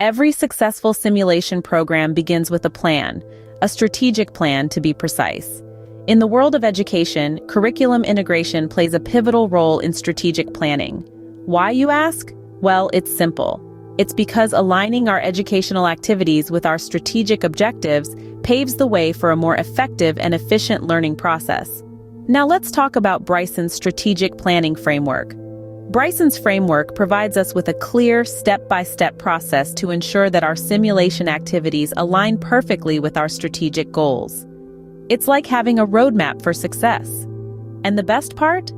Every successful simulation program begins with a strategic plan to be precise. In the world of education, curriculum integration plays a pivotal role in strategic planning. Why, you ask? Well, it's simple. It's because aligning our educational activities with our strategic objectives paves the way for a more effective and efficient learning process. Now let's talk about Bryson's strategic planning framework. Bryson's framework provides us with a clear, step-by-step process to ensure that our simulation activities align perfectly with our strategic goals. It's like having a roadmap for success. And the best part?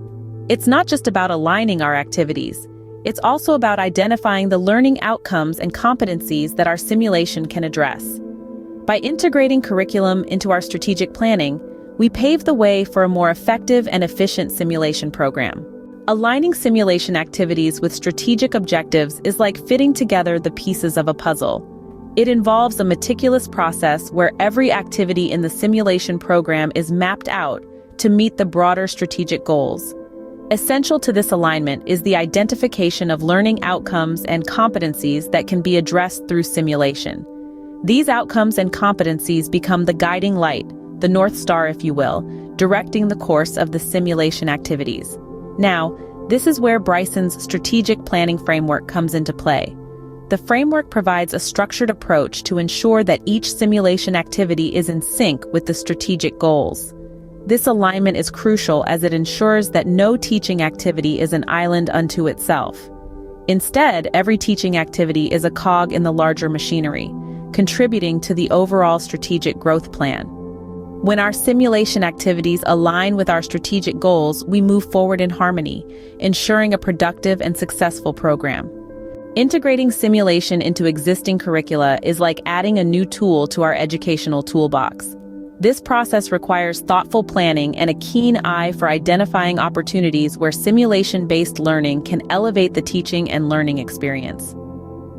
It's not just about aligning our activities. It's also about identifying the learning outcomes and competencies that our simulation can address. By integrating curriculum into our strategic planning, we pave the way for a more effective and efficient simulation program. Aligning simulation activities with strategic objectives is like fitting together the pieces of a puzzle. It involves a meticulous process where every activity in the simulation program is mapped out to meet the broader strategic goals. Essential to this alignment is the identification of learning outcomes and competencies that can be addressed through simulation. These outcomes and competencies become the guiding light, the North Star if you will, directing the course of the simulation activities. Now, this is where Bryson's strategic planning framework comes into play. The framework provides a structured approach to ensure that each simulation activity is in sync with the strategic goals. This alignment is crucial as it ensures that no teaching activity is an island unto itself. Instead, every teaching activity is a cog in the larger machinery, contributing to the overall strategic growth plan. When our simulation activities align with our strategic goals, we move forward in harmony, ensuring a productive and successful program. Integrating simulation into existing curricula is like adding a new tool to our educational toolbox. This process requires thoughtful planning and a keen eye for identifying opportunities where simulation-based learning can elevate the teaching and learning experience.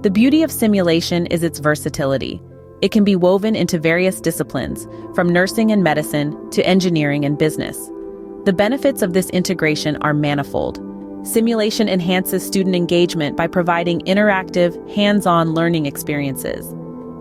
The beauty of simulation is its versatility. It can be woven into various disciplines, from nursing and medicine to engineering and business. The benefits of this integration are manifold. Simulation enhances student engagement by providing interactive, hands-on learning experiences.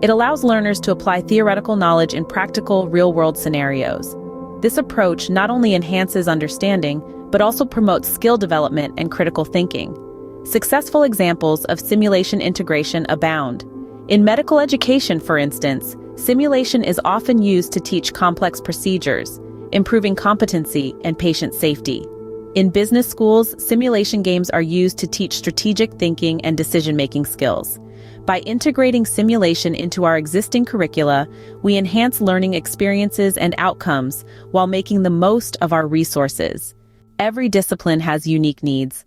It allows learners to apply theoretical knowledge in practical, real-world scenarios. This approach not only enhances understanding, but also promotes skill development and critical thinking. Successful examples of simulation integration abound. In medical education, for instance, simulation is often used to teach complex procedures, improving competency and patient safety. In business schools, simulation games are used to teach strategic thinking and decision-making skills. By integrating simulation into our existing curricula, we enhance learning experiences and outcomes while making the most of our resources. Every discipline has unique needs.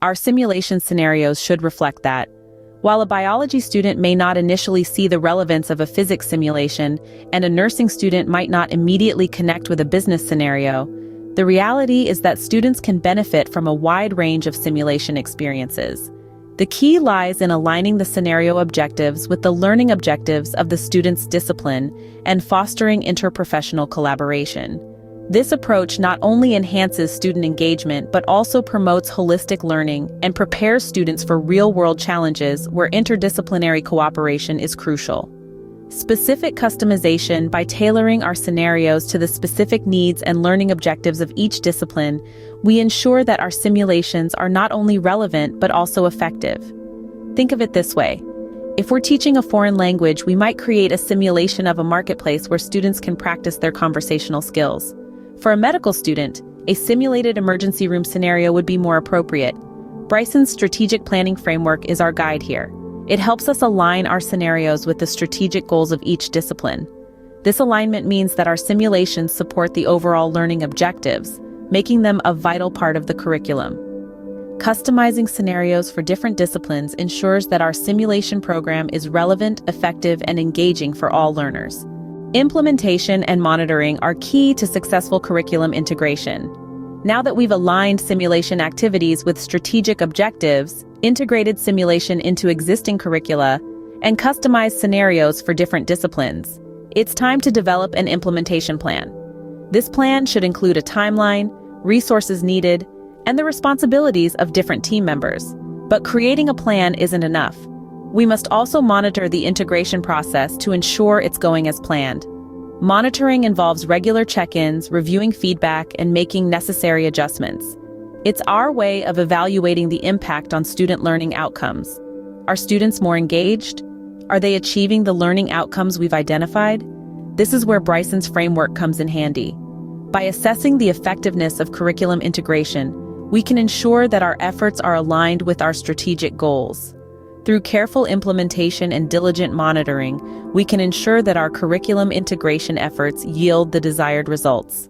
Our simulation scenarios should reflect that. While a biology student may not initially see the relevance of a physics simulation, and a nursing student might not immediately connect with a business scenario, the reality is that students can benefit from a wide range of simulation experiences. The key lies in aligning the scenario objectives with the learning objectives of the student's discipline and fostering interprofessional collaboration. This approach not only enhances student engagement but also promotes holistic learning and prepares students for real-world challenges where interdisciplinary cooperation is crucial. Specific customization by tailoring our scenarios to the specific needs and learning objectives of each discipline, we ensure that our simulations are not only relevant but also effective. Think of it this way. If we're teaching a foreign language, we might create a simulation of a marketplace where students can practice their conversational skills. For a medical student, a simulated emergency room scenario would be more appropriate. Bryson's strategic planning framework is our guide here. It helps us align our scenarios with the strategic goals of each discipline. This alignment means that our simulations support the overall learning objectives, making them a vital part of the curriculum. Customizing scenarios for different disciplines ensures that our simulation program is relevant, effective, and engaging for all learners. Implementation and monitoring are key to successful curriculum integration. Now that we've aligned simulation activities with strategic objectives, integrated simulation into existing curricula, and customized scenarios for different disciplines, it's time to develop an implementation plan. This plan should include a timeline, resources needed, and the responsibilities of different team members. But creating a plan isn't enough. We must also monitor the integration process to ensure it's going as planned. Monitoring involves regular check-ins, reviewing feedback, and making necessary adjustments. It's our way of evaluating the impact on student learning outcomes. Are students more engaged? Are they achieving the learning outcomes we've identified? This is where Bryson's framework comes in handy. By assessing the effectiveness of curriculum integration, we can ensure that our efforts are aligned with our strategic goals. Through careful implementation and diligent monitoring, we can ensure that our curriculum integration efforts yield the desired results.